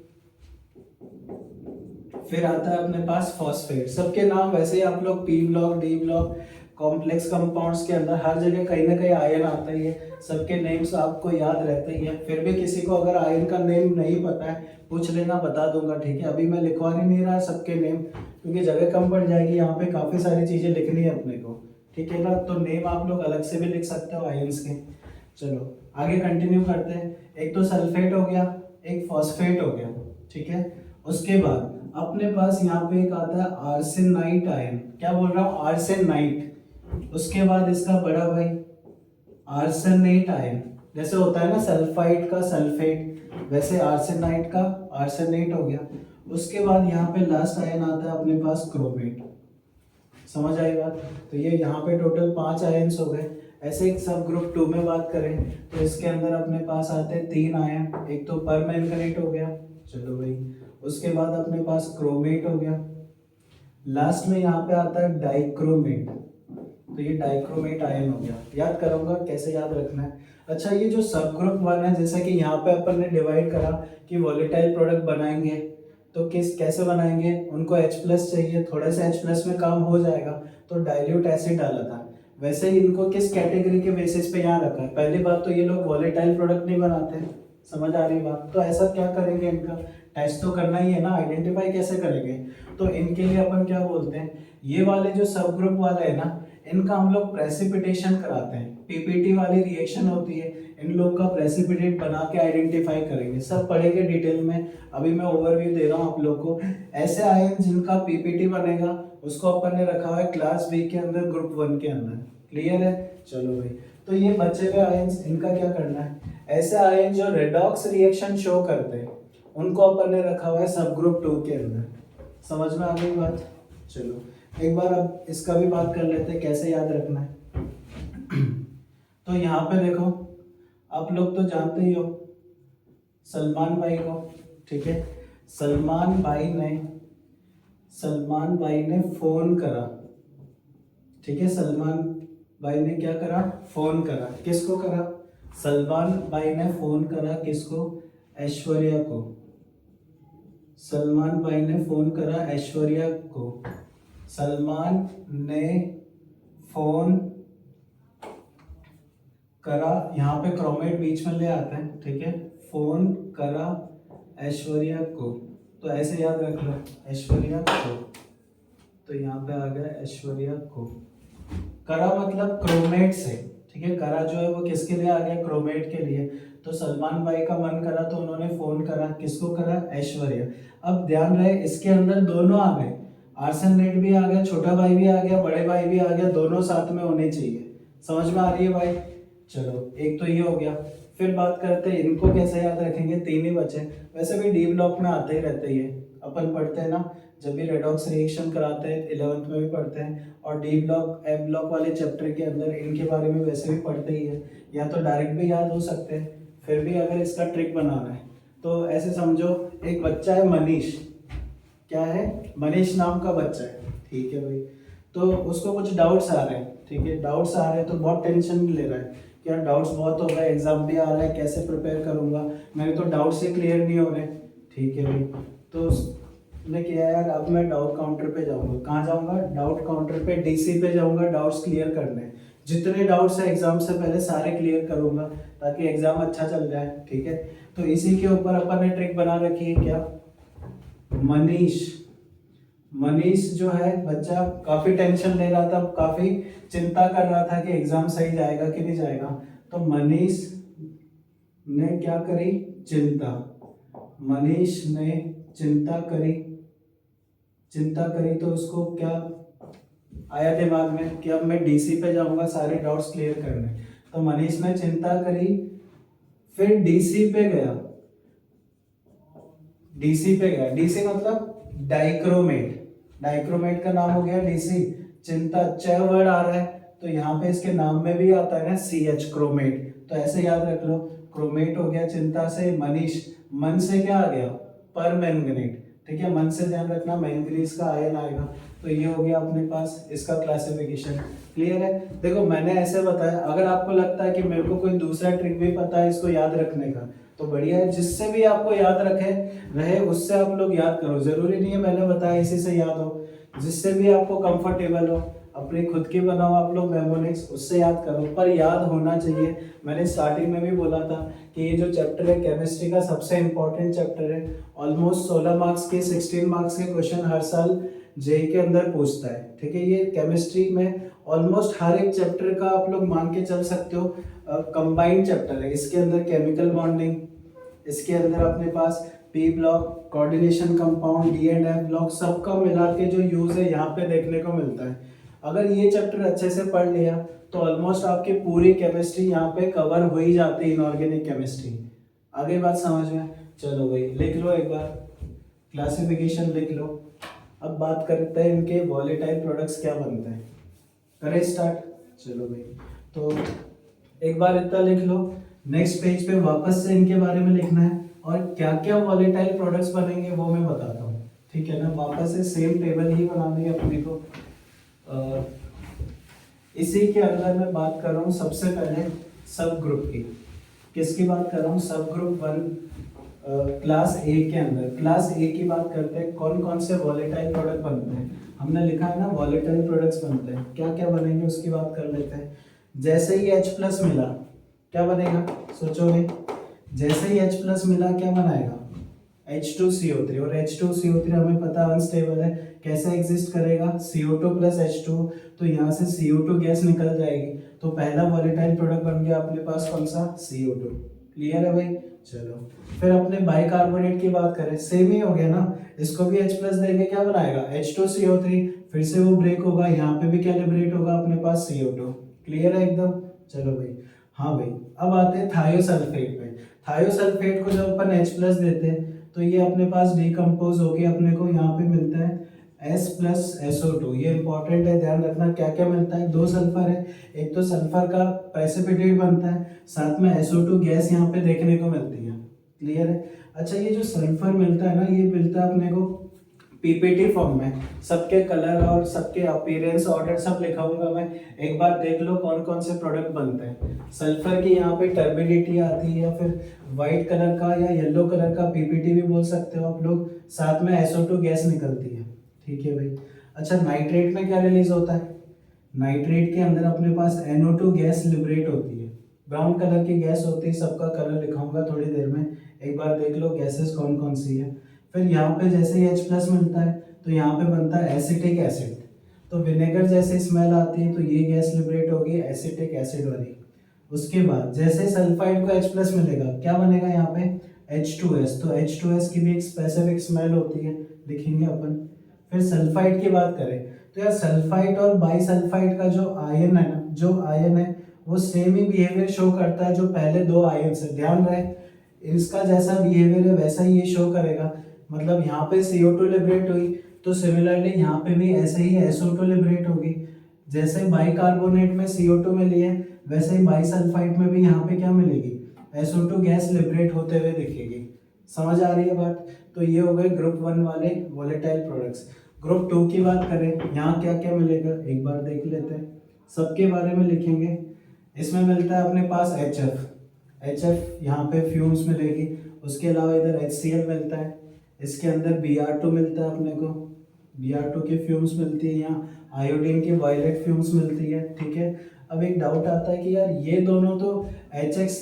फिर आता है अपने पास फॉस्फेट। सबके नाम वैसे ही आप लोग P block, D block, complex compounds के अंदर हर जगह कहीं ना कहीं आयन आता ही है, सबके नेम्स आपको याद रहते ही है। फिर भी किसी को अगर आयन का नेम नहीं पता है पूछ लेना, बता दूंगा, ठीक है। अभी मैं लिखवा नहीं रहा सबके नेम क्योंकि जगह कम पड़ जाएगी, यहाँ पे काफी सारी चीजें लिखनी है अपने को, ठीक है ना। तो नेम आप लोग अलग से भी लिख सकते हो आयंस के। चलो आगे कंटिन्यू करते हैं। एक तो सल्फेट हो गया, एक फॉस्फेट हो गया, ठीक है। उसके बाद अपने पास यहाँ पे एक आता है आर्सेनाइट आयन, क्या बोल रहा हूँ, आर्सेनाइट। उसके बाद इसका बड़ा भाई आर्सेनेट आयन, जैसे होता है ना सल्फाइड का सल्फेट, वैसे आर्सेनाइट का आर्सेनेट हो गया। उसके बाद यहाँ पे लास्ट आयन आता है अपने पास क्रोमेट। समझ आई बात। तो ये यहाँ पे टोटल 5 आयन्स हो गए। ऐसे एक सब ग्रुप 2 में बात करें तो इसके अंदर अपने पास आते हैं 3 आयन। एक तो परमैंगनेट हो गया, चलो भाई। उसके बाद अपने पास क्रोमेट हो गया, लास्ट में यहाँ पे आता है डाइक्रोमेट, तो ये डाइक्रोमेट आयन हो गया। याद करूंगा कैसे याद रखना है। अच्छा ये जो सब ग्रुप 1 है, जैसा कि यहाँ पे अपन ने डिवाइड करा कि वॉलेटाइल प्रोडक्ट बनाएंगे तो कैसे बनाएंगे, उनको H प्लस चाहिए, थोड़े से H प्लस में काम हो जाएगा तो डाइल्यूट एसिड डाला था। वैसे ही इनको किस कैटेगरी के बेसिस पे यहाँ रखा है? पहली बात तो ये लोग वॉलेटाइल प्रोडक्ट नहीं बनाते, समझ आ रही बात? तो ऐसा क्या करेंगे, इनका टेस्ट तो करना ही है ना, आइडेंटिफाई कैसे करेंगे? तो इनके लिए अपन क्या बोलते हैं, ये वाले जो सब ग्रुप वाले हैं ना, इनका हम लोग प्रेसिपिटेशन कराते हैं, पीपीटी वाली रिएक्शन होती है, इन लोग का प्रेसिपिटेट बना के आइडेंटिफाई करेंगे, सब पढ़ेंगे डिटेल में। अभी मैं ओवरव्यू दे रहा हूँ आप लोग को। ऐसे आयन जिनका पीपीटी बनेगा उसको अपन ने रखा हुआ है क्लास बी के अंदर, ग्रुप 1 के अंदर। क्लियर है? चलो भाई, तो ये बचे हुए आयन्स, इनका क्या करना है? ऐसे आयन जो रेडॉक्स रिएक्शन शो करते हैं उनको अपन ने रखा हुआ है सब ग्रुप 2 के अंदर। समझ में आ गई बात? चलो एक बार अब इसका भी बात कर लेते हैं कैसे याद रखना है। तो यहाँ पे देखो, आप लोग तो जानते ही हो सलमान भाई को, ठीक है? सलमान भाई ने फोन करा, ठीक है? सलमान भाई ने क्या करा? फोन करा। किसको करा? सलमान भाई ने फोन करा किसको? ऐश्वर्या को। सलमान भाई ने फोन करा ऐश्वर्या को। सलमान ने फोन करा, यहाँ पे क्रोमेट बीच में ले आता है, ठीक है? फोन करा ऐश्वर्या को, तो ऐसे याद रख लो, ऐश्वर्या को। तो यहाँ पे आ गया ऐश्वर्या को। करा मतलब क्रोमेट से, ठीक है? करा जो है वो किसके लिए आ गया? क्रोमेट के लिए। तो सलमान भाई का मन करा तो उन्होंने फोन करा, किसको करा? ऐश्वर्या। अब ध्यान रहे इसके अंदर दोनों आ गए, आर्सेनेट भी आ गया, छोटा भाई भी आ गया, बड़े भाई भी आ गया, दोनों साथ में होने चाहिए। समझ में आ रही है भाई? चलो एक तो ये हो गया। फिर बात करते हैं इनको कैसे याद रखेंगे, 3 ही बचे। वैसे भी डी ब्लॉक में आते ही रहते ही है, अपन पढ़ते हैं ना, जब भी रेडॉक्स रिएक्शन कराते हैं 11th में भी पढ़ते हैं, और डी ब्लॉक एफ ब्लॉक वाले चैप्टर के अंदर इनके बारे में वैसे भी पढ़ते ही है, या तो डायरेक्ट भी याद हो सकते हैं, फिर भी अगर इसका ट्रिक बनाना है तो ऐसे समझो, एक बच्चा है मनीष, क्या है? मनीष नाम का बच्चा है, ठीक है भाई? तो उसको कुछ डाउट्स आ रहे हैं, ठीक है? डाउट्स आ रहे हैं तो बहुत टेंशन ले रहा है कि यार डाउट्स बहुत हो गए, एग्जाम भी आ रहा है, कैसे प्रिपेयर करूंगा, मेरे तो डाउट्स ही क्लियर नहीं हो रहे, ठीक है भाई? तो उसने किया यार, अब मैं डाउट काउंटर पे जाऊंगा। कहाँ जाऊंगा? डाउट काउंटर पे, डीसी पे जाऊंगा डाउट्स क्लियर करने। जितने डाउट्स है एग्जाम से पहले सारे क्लियर करूंगा ताकि एग्जाम अच्छा चल जाए, ठीक है? तो इसी के ऊपर अपन ने ट्रिक बना रखी है, क्या? मनीष जो है बच्चा काफी टेंशन ले रहा था, काफी चिंता कर रहा था कि एग्जाम सही जाएगा कि नहीं जाएगा। तो मनीष ने क्या करी? चिंता। मनीष ने चिंता करी तो उसको क्या आया दिमाग में कि अब मैं डीसी पे जाऊंगा सारे डाउट्स क्लियर करने। तो मनीष ने चिंता करी, फिर डीसी पे गया। डीसी मतलब डाइक्रोमेट का नाम हो गया डीसी। चिंता, च वर्ड आ रहा है तो यहाँ पे इसके नाम में भी आता है ना CH, क्रोमेट। तो ऐसे याद रख लो, क्रोमेट हो गया चिंता से। मनीष, मन से क्या आ गया? परमैंगनेट, ठीक है? मन से ध्यान रखना, मैंगनीज का आयन आएगा। तो ये हो गया अपने पास इसका क्लासिफिकेशन। क्लियर है? देखो मैंने ऐसे बताया, अगर आपको लगता है कि मेरे को कोई दूसरा ट्रिक भी पता है इसको याद रखने का तो बढ़िया है, जिससे भी आपको याद रहे उससे आप लोग याद करो। जरूरी नहीं है मैंने बताया इसी से याद हो, जिससे भी आपको कंफर्टेबल हो, अपनी खुद की बनाओ आप लोग मेमोनिक्स, उससे याद करो, पर याद होना चाहिए। मैंने स्टार्टिंग में भी बोला था कि ये जो चैप्टर है केमिस्ट्री का सबसे इंपॉर्टेंट चैप्टर है। ऑलमोस्ट 16 मार्क्स के 16 मार्क्स के क्वेश्चन हर साल जेई के अंदर पूछता है, ठीक है? ये केमिस्ट्री में ऑलमोस्ट हर एक चैप्टर का आप लोग मान के चल सकते हो कंबाइंड चैप्टर है। इसके अंदर केमिकल बॉन्डिंग, इसके अंदर अपने पास P block, coordination compound, D and F block, सबका मिला के जो यूज है यहाँ पे देखने को मिलता है। अगर ये चैप्टर अच्छे से पढ़ लिया तो ऑलमोस्ट आपकी पूरी केमिस्ट्री यहाँ पे कवर हो ही जाती है, इनऑर्गेनिक केमिस्ट्री। आगे बात समझ में? चलो भाई लिख लो एक बार, क्लासिफिकेशन लिख लो। अब बात करते हैं इनके वॉलेटाइल प्रोडक्ट्स क्या बनते हैं। करें स्टार्ट? चलो भाई, तो एक बार इतना लिख लो। नेक्स्ट पेज पे वापस से इनके बारे में लिखना है और क्या क्या वॉलेटाइल प्रोडक्ट्स बनेंगे वो मैं बताता हूँ, ठीक है ना? वापस से सेम टेबल ही बनानी है अपने को। इसी के अंदर मैं बात कर रहा हूँ सबसे पहले सब ग्रुप की। किसकी बात कर रहा हूँ? सब ग्रुप 1 क्लास ए के अंदर, क्लास ए की बात करते हैं, कौन कौन से वॉलेटाइल प्रोडक्ट बनते हैं। हमने लिखा है ना वॉलेटाइल प्रोडक्ट्स बनते हैं, क्या क्या बनेंगे उसकी बात कर लेते हैं। जैसे ही H प्लस मिला क्या बनेगा, सोचोगे। जैसे ही H प्लस मिला क्या बनाएगा, H2CO3, और H2CO3 हमें पता अनस्टेबल है, कैसे एग्जिस्ट करेगा, CO2 प्लस H2, तो यहाँ से CO2 गैस निकल जाएगी, तो पहला वॉलेटाइल प्रोडक्ट बन गया अपने पास कौन सा, CO2। क्लियर है भाई। चलो फिर अपने बाइकार्बोनेट की बात करें, सेम ही हो गया ना, इसको भी H प्लस देंगे क्या बनाएगा, H2CO3, फिर से वो ब्रेक होगा, यहाँ पे भी क्या लिबरेट होगा अपने पास, CO2। क्लियर है एकदम। चलो भाई, हाँ भाई, अब आते हैं थायोसल्फेट पे। थायोसल्फेट को जब अपन H प्लस देते हैं तो ये अपने पास डिकम्पोज होके अपने को यहाँ पे मिलता है S प्लस SO2। ये इंपॉर्टेंट है, ध्यान रखना क्या क्या मिलता है, दो सल्फर है, एक तो सल्फर का प्रेसिपिटेट बनता है, साथ में SO2 गैस यहाँ पे देखने को मिलती है। क्लियर है। अच्छा ये जो सल्फर मिलता है ना, ये मिलता है अपने को पीपीटी फॉर्म में, सबके कलर और सबके अपीयरेंस ऑर्डर सब लिखाऊंगा मैं, एक बार देख लो कौन कौन से प्रोडक्ट बनते हैं। सल्फर की यहाँ पे टर्बिडिटी आती है, या फिर वाइट कलर का या येलो कलर का पीपीटी भी बोल सकते हो आप लोग, साथ में SO2 गैस निकलती है। ठीक है भाई। अच्छा नाइट्रेट में क्या रिलीज होता है, नाइट्रेट के अंदर अपने पास NO2 गैस लिबरेट होती है, ब्राउन कलर की गैस होती है, सबका कलर लिखाऊंगा थोड़ी देर में, एक बार देख लो गैसेस कौन कौन सी है। फिर यहाँ पे जैसे ही H प्लस मिलता है तो यहाँ पे बनता है एसिटिक एसिड, तो विनेगर जैसे स्मेल आती है तो ये गैस लिबरेट होगी एसिटिक एसिड वाली। उसके बाद जैसे सल्फाइड को H प्लस मिलेगा क्या बनेगा यहाँ पे, H2S, तो H2S की भी एक स्पेसिफिक स्मेल होती है, लिखेंगे अपन। फिर सल्फाइड की बात करें तो यार सल्फाइड और बाईसल्फाइड का जो आयन है ना, जो आयन है वो सेम ही बिहेवियर शो करता है जो पहले दो आयन से, ध्यान रहे इसका जैसा बिहेवियर है वैसा ही ये शो करेगा। मतलब यहाँ पे CO2 लिबरेट हुई तो सिमिलरली यहाँ पे भी ऐसे ही SO2 लिबरेट होगी। जैसे बाइकार्बोनेट में CO2 मिली है वैसे ही बाईसल्फाइड में भी यहाँ पे क्या मिलेगी, SO2 गैस लिबरेट होते हुए दिखेगी। समझ आ रही है बात। तो ये हो गए ग्रुप 1 वाले वोलेटाइल प्रोडक्ट्स। ग्रुप 2 की बात करें, यहाँ क्या क्या मिलेगा एक बार देख लेते हैं, सबके बारे में लिखेंगे। इसमें मिलता है अपने पास HF यहाँ पे फ्यूम्स मिलेगी, उसके अलावा इधर HCl मिलता है, इसके अंदर Br2 मिलता है अपने को, Br2 की फ्यूम्स मिलती है, यहाँ आयोडीन की वायलेट फ्यूम्स मिलती है। ठीक है। अब एक डाउट आता है कि यार ये दोनों तो HX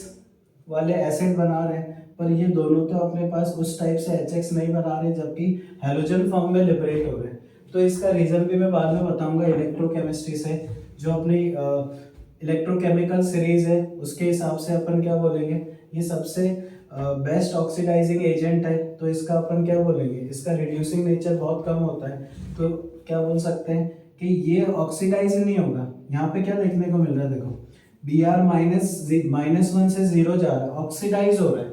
वाले एसिड बना रहे हैं, पर ये दोनों तो अपने पास उस टाइप से HX नहीं बना रहे जबकि हैलोजन फॉर्म में लिबरेट हो रहे हैं। तो इसका रीज़न भी मैं बाद में बताऊंगा इलेक्ट्रोकेमिस्ट्री से, जो अपनी इलेक्ट्रोकेमिकल सीरीज है उसके हिसाब से अपन क्या बोलेंगे, ये सबसे बेस्ट ऑक्सीडाइजिंग एजेंट है, तो इसका अपन क्या बोलेंगे, इसका रिड्यूसिंग नेचर बहुत कम होता है, तो क्या बोल सकते हैं कि ये ऑक्सीडाइज नहीं होगा। यहाँ पे क्या देखने को मिल रहा है, देखो Br -1 से 0 जा रहा है, ऑक्सीडाइज हो रहा है,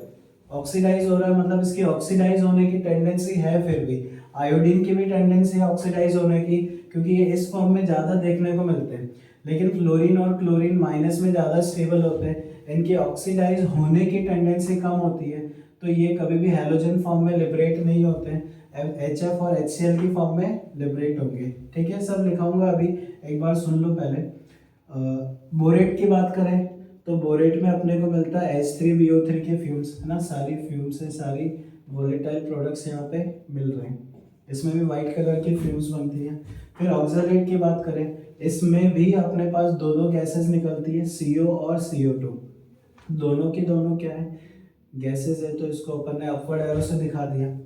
ऑक्सीडाइज हो रहा है, मतलब इसकी ऑक्सीडाइज होने की टेंडेंसी है। फिर भी आयोडीन की भी टेंडेंसी है ऑक्सीडाइज होने की, क्योंकि ये इस फॉर्म में ज़्यादा देखने को मिलते हैं। लेकिन फ्लोरीन और क्लोरीन माइनस में ज़्यादा स्टेबल होते हैं, इनकी ऑक्सीडाइज होने की टेंडेंसी कम होती है, तो ये कभी भी हैलोजन फॉर्म में लिबरेट नहीं होते हैं, HF और HCl की फॉर्म में लिबरेट होंगे। ठीक है, सब लिखाऊंगा अभी, एक बार सुन लो पहले। बोरेट की बात करें तो बोरेट में अपने को मिलता है H3BO3 के फ्यूम्स, है ना, सारी फ्यूम्स है, सारी वोलेटाइल प्रोडक्ट्स यहाँ पे मिल रहे हैं। इसमें भी वाइट कलर की फ्यूम्स बनती हैं। फिर ऑक्सलेट की बात करें, इसमें भी अपने पास दो दो गैसेस निकलती है, CO और CO2, दोनों की दोनों क्या है, गैसेस है, तो इसको अपन ने अपवर्ड एरो से दिखा दिया।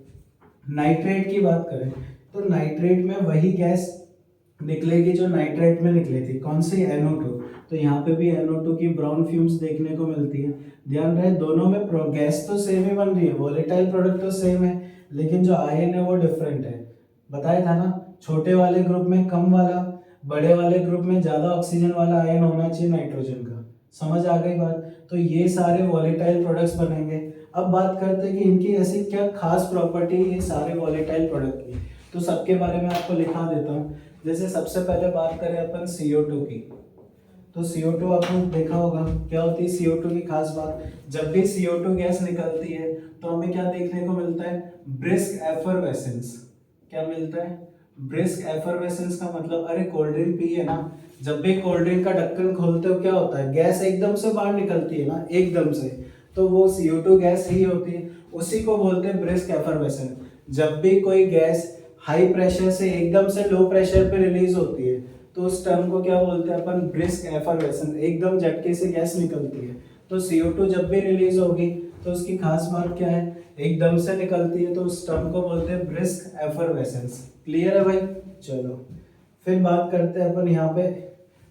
नाइट्रेट की बात करें तो नाइट्रेट में वही गैस निकलेगी जो नाइट्रेट में निकली थी, कौन सी, NO2, तो यहाँ पे भी NO2 की ब्राउन फ्यूम्स देखने को मिलती है। ध्यान रहे दोनों में गैस तो सेम ही बन रही है, वोलेटाइल प्रोडक्ट तो सेम है, लेकिन जो आयन है वो डिफरेंट है। बताया था ना, छोटे वाले ग्रुप में कम वाला, बड़े वाले ग्रुप में ज़्यादा ऑक्सीजन वाला आयन होना चाहिए नाइट्रोजन का। समझ आ गई बात। तो ये सारे वोलेटाइल प्रोडक्ट्स बनेंगे। अब बात करते हैं कि इनकी ऐसी क्या खास प्रॉपर्टी है सारे वोलेटाइल प्रोडक्ट की, तो सबके बारे में आपको लिखा देता हूँ। जैसे सबसे पहले बात करें अपन CO2 की, तो CO2 आपने देखा होगा क्या होती है CO2 की खास बात, जब भी CO2 गैस निकलती है तो हमें क्या देखने को मिलता है, ब्रिस्क एफरवेसेंस। क्या मिलता है, ब्रिस्क एफरवेसेंस का मतलब, अरे कोल्ड ड्रिंक पिए ना, जब भी कोल्ड ड्रिंक का ढक्कन खोलते हो क्या होता है, गैस एकदम से बाहर निकलती है ना, एकदम से, तो वो CO2 गैस ही होती है, उसी को बोलते हैं ब्रिस्क एफरवेसेंस। जब भी कोई गैस हाई प्रेशर से एकदम से लो प्रेशर पे रिलीज होती है तो उस टर्म को क्या बोलते हैं अपन, ब्रिस्क एफरवेसेंस, एकदम झटके से गैस निकलती है। तो CO2 जब भी रिलीज होगी तो उसकी खास बात क्या है, एकदम से निकलती है, तो उस टर्म को बोलते हैं ब्रिस्क एफरवेसेंस। क्लियर है भाई? चलो फिर बात करते हैं अपन यहाँ पे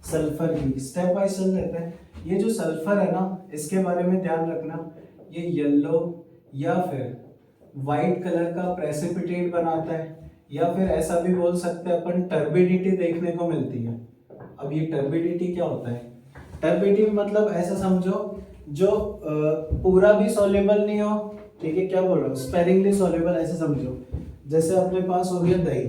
सल्फर की, स्टेप वाइज चल लेते हैं। ये जो सल्फर है ना, इसके बारे में ध्यान रखना, ये येलो या फिर वाइट कलर का प्रेसिपिटेट बनाता है, या फिर ऐसा भी बोल सकते हैं अपन टर्बिडिटी देखने को मिलती है। अब ये टर्बिडिटी क्या होता है? टर्बिडिटी मतलब ऐसा समझो जो पूरा भी सॉल्युबल नहीं हो, ठीक है, क्या बोल रहा हूँ, स्पेरिंगली सॉल्युबल ऐसे समझो। जैसे अपने पास हो गया दही,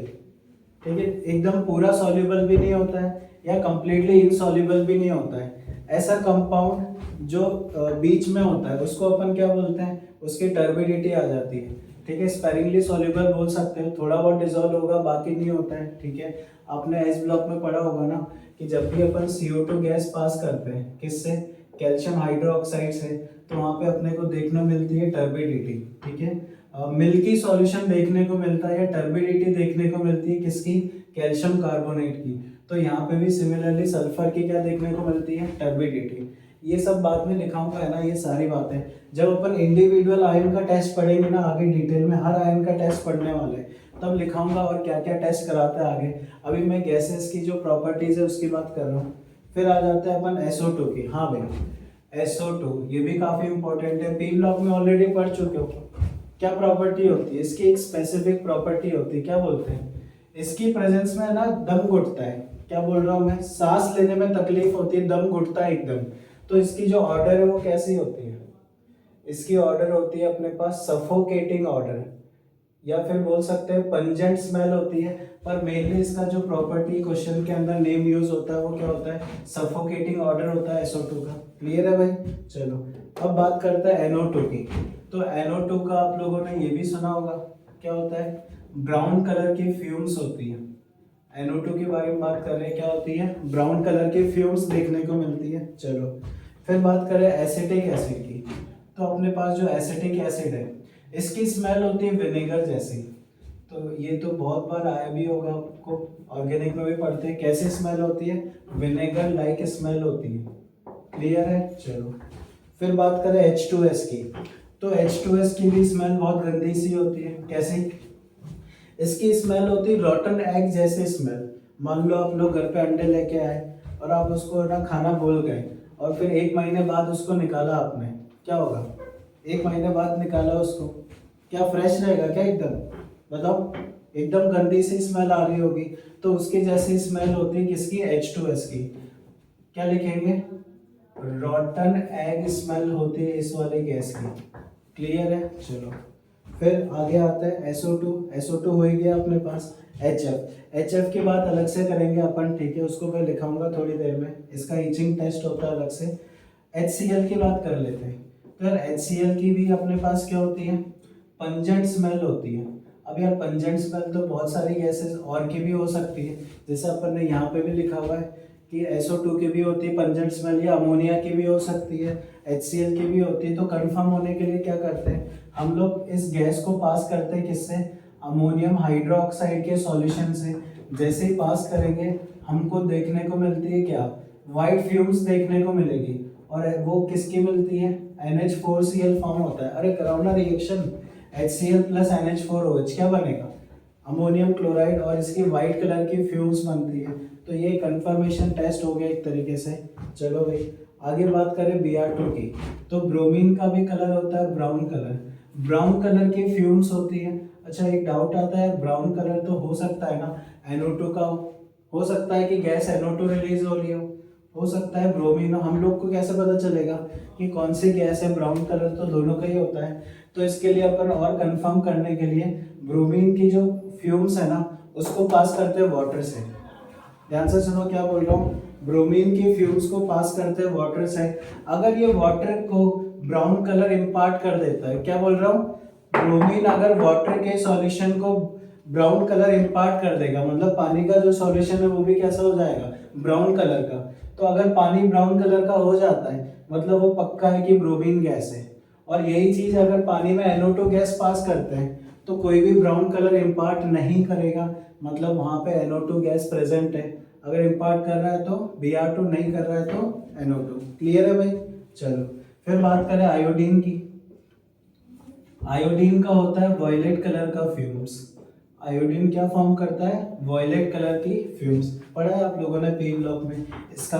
ठीक है, एकदम पूरा सॉल्युबल भी नहीं होता है या कंप्लीटली इनसॉल्युबल भी नहीं होता है। ऐसा कंपाउंड जो बीच में होता है उसको अपन क्या बोलते हैं, उसकी टर्बिडिटी आ जाती है, ठीक है। स्पेरिंगली सॉल्युबल बोल सकते हो, थोड़ा बहुत डिजोल्व होगा, बाकी नहीं होता है, ठीक है। आपने एस ब्लॉक में पढ़ा होगा ना कि जब भी अपन CO2 गैस पास करते हैं, किससे, कैल्शियम हाइड्रोक्साइड से, तो वहाँ पे अपने को देखने मिलती है टर्बिडिटी, ठीक है। मिल्की सॉल्यूशन देखने को मिलता है या टर्बिडिटी देखने को मिलती है किसकी, कैल्शियम कार्बोनेट की। तो यहाँ पे भी सिमिलरली सल्फर की क्या देखने को मिलती है, टर्बिडिटी। ये सब बाद में लिखाऊंगा, है ना, ये सारी बातें जब अपन इंडिविजुअल आयन का टेस्ट पढ़ेंगे ना आगे डिटेल में, हर आयन का टेस्ट पढ़ने वाले तब लिखाऊंगा और क्या क्या टेस्ट कराता है आगे। अभी मैं गैसेस की जो प्रॉपर्टीज है उसकी बात कर रहा हूँ। फिर आ जाते हैं अपन SO2 की। हाँ भाई, SO2 ये भी काफी इंपॉर्टेंट है, पी ब्लॉक में ऑलरेडी पढ़ चुके हो। क्या प्रॉपर्टी होती है इसकी, एक स्पेसिफिक प्रॉपर्टी होती है, क्या बोलते हैं, इसकी प्रेजेंस में ना दम घुटता है। क्या बोल रहा हूँ मैं, सांस लेने में तकलीफ होती है, दम घुटता है एकदम। तो इसकी जो ऑर्डर है वो कैसी होती है, इसकी ऑर्डर होती है अपने पास सफोकेटिंग ऑर्डर, या फिर बोल सकते हैं पंजेंट स्मेल होती है। पर मेनली इसका जो प्रॉपर्टी क्वेश्चन के अंदर नेम यूज होता है वो क्या होता है, सफोकेटिंग ऑर्डर होता है SO2 का। क्लियर है भाई? चलो अब बात करते हैं NO2 की। तो NO2 का आप लोगों ने ये भी सुना होगा, क्या होता है, ब्राउन कलर की फ्यूम्स होती है। NO2 के बारे में बात कर रहे हैं, क्या होती है, ब्राउन कलर की फ्यूम्स देखने को मिलती है। चलो फिर बात करें एसिटिक एसिड की। तो अपने पास जो एसिटिक एसिड है इसकी स्मेल होती है विनेगर जैसी। तो ये तो बहुत बार आया भी होगा आपको, ऑर्गेनिक में भी पढ़ते हैं, कैसी स्मेल होती है, विनेगर लाइक स्मेल होती है। क्लियर है? चलो फिर बात करें H2S की। तो H2S की भी स्मेल बहुत गंदी सी होती है। कैसी? इसकी स्मेल होती है रॉटन एग जैसी स्मेल। मान लो आप लोग घर पे अंडे लेके आए और आप उसको ना खाना भूल गए और फिर 1 महीने बाद उसको निकाला आपने, क्या होगा, 1 महीने बाद निकाला उसको, क्या फ्रेश रहेगा क्या एकदम, बताओ, एकदम गंदी सी स्मेल आ रही होगी। तो उसकी जैसी स्मेल होती है किसकी, H2S की। क्या लिखेंगे, रॉटन एग स्मेल होती है इस वाली गैस की। क्लियर है? चलो फिर आगे आता है SO2 हो ही गया अपने पास। HF की बात अलग से करेंगे अपन, ठीक है, उसको मैं लिखाऊंगा थोड़ी देर में, इसका ईचिंग टेस्ट होता है अलग से। HCl की बात कर लेते हैं। तो यार HCl की भी अपने पास क्या होती है, पंजेंट स्मेल होती है। अब यार पंजेंट स्मेल तो बहुत सारी गैसेस और की भी हो सकती है, जैसे अपन ने यहाँ पे भी लिखा हुआ है कि SO2 की भी होती है पंजेंट स्मेल, या अमोनिया की भी हो सकती है, HCl की भी होती है। तो कंफर्म होने के लिए क्या करते हैं हम लोग, इस गैस को पास करते हैं किससे, अमोनियम हाइड्रोक्साइड के सॉल्यूशन से। जैसे ही पास करेंगे हमको देखने को मिलती है क्या, वाइट फ्यूम्स देखने को मिलेगी, और वो किसकी मिलती है, NH4Cl फॉर्म होता है। अरे कराओ ना रिएक्शन, HCl प्लस NH4OH क्या बनेगा, अमोनियम क्लोराइड, और इसकी वाइट कलर की फ्यूम्स बनती है। तो ये कंफर्मेशन टेस्ट हो गया एक तरीके से। चलो भाई आगे बात करें Br2 की। तो ब्रोमीन का भी कलर होता है ब्राउन कलर, ब्राउन कलर की फ्यूम्स होती है। अच्छा एक डाउट आता है, ब्राउन कलर तो हो सकता है ना NO2 का, हो सकता है कि गैस NO2 रिलीज हो रही हो सकता है ब्रोमीन। हम लोग को कैसे पता चलेगा कि कौन सी गैस है, ब्राउन कलर तो दोनों का ही होता है। तो इसके लिए अपन और कंफर्म करने के लिए ब्रोमीन की जो फ्यूम्स है ना उसको पास करते हैं वाटर से। ध्यान से सुनो क्या बोल रहा हूँ, ब्रोमीन की फ्यूम्स को पास करते हैं वाटर से। अगर ये वाटर को ब्राउन कलर इम्पार्ट कर देता है, क्या बोल रहा हूँ, ब्रोमीन अगर वाटर के सॉल्यूशन को ब्राउन कलर इम्पार्ट कर देगा, मतलब पानी का जो सॉल्यूशन है वो भी कैसा हो जाएगा, ब्राउन कलर का। तो अगर पानी ब्राउन कलर का हो जाता है मतलब वो पक्का है कि ब्रोमीन गैस है। और यही चीज़ अगर पानी में NO2 गैस पास करते हैं तो कोई भी ब्राउन कलर इम्पार्ट नहीं करेगा, मतलब वहाँ पे NO2 गैस प्रेजेंट है। अगर इम्पार्ट कर रहा है तो Br2, नहीं कर रहा है तो NO2। क्लियर है भाई? चलो फिर बात करें आयोडीन की। आयोडीन का होता है वॉयलेट कलर का फ्यूम्स। आयोडीन क्या फॉर्म करता है? वॉयलेट कलर की फ्यूम्स। पढ़ा है आप लोगों ने पी ब्लॉक में, इसका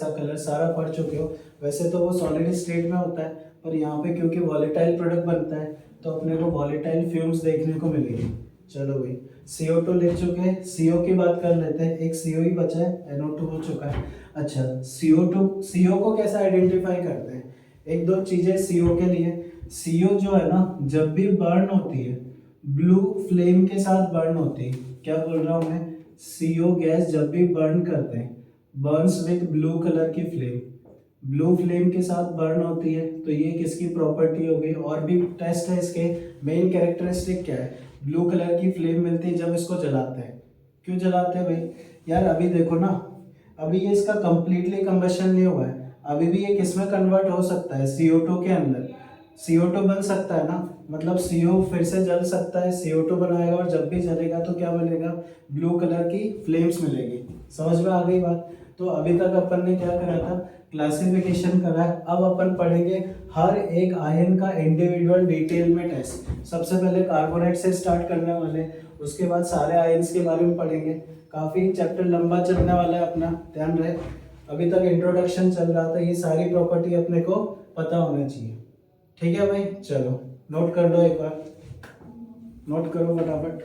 कलर सारा पढ़ चुके हो। वैसे तो वो सॉलिड स्टेट में होता है, पर यहाँ पे क्योंकि वॉलेटाइल प्रोडक्ट बनता है तो अपने को वॉलेटाइल फ्यूम्स देखने को मिलेगी। चलो भाई, CO2 लिख चुके हैं, CO की बात कर लेते हैं। एक CO ही बचा है, NO2 हो चुका है। अच्छा, CO को कैसे आइडेंटिफाई करते हैं? एक दो चीजें CO के लिए। CO जो है ना, जब भी बर्न होती है ब्लू फ्लेम के साथ बर्न होती है। क्या बोल रहा हूँ मैं? CO गैस जब भी बर्न करते हैं, बर्न्स विथ ब्लू कलर की फ्लेम, ब्लू फ्लेम के साथ बर्न होती है, तो ये किसकी प्रॉपर्टी हो गई? और भी टेस्ट है इसके। मेन कैरेक्टरिस्टिक क्या है? ब्लू कलर की फ्लेम मिलती है जब इसको जलाते हैं। क्यों जलाते हैं भाई? यार अभी देखो ना, अभी ये इसका कंप्लीटली कंबशन नहीं हुआ है, अभी भी ये किसमें कन्वर्ट हो सकता है? CO2 के अंदर। CO2 बन सकता है ना, मतलब CO फिर से जल सकता है, CO2 बनाएगा और जब भी जलेगा तो क्या मिलेगा? ब्लू कलर की फ्लेम्स मिलेगी। समझ में आ गई बात? तो अभी तक अपन ने क्या करा था? क्लासिफिकेशन करा है। अब अपन पढ़ेंगे हर एक आयन का इंडिविजुअल डिटेल में टेस्ट। सबसे पहले कार्बोनेट से स्टार्ट करने वाले, उसके बाद सारे आयन्स के बारे में पढ़ेंगे। काफ़ी चैप्टर लंबा चलने वाला है अपना, ध्यान रहे। अभी तक इंट्रोडक्शन चल रहा था, ये सारी प्रॉपर्टी अपने को पता होना चाहिए। ठीक है भाई? चलो नोट कर लो, एक बार नोट करो फटाफट।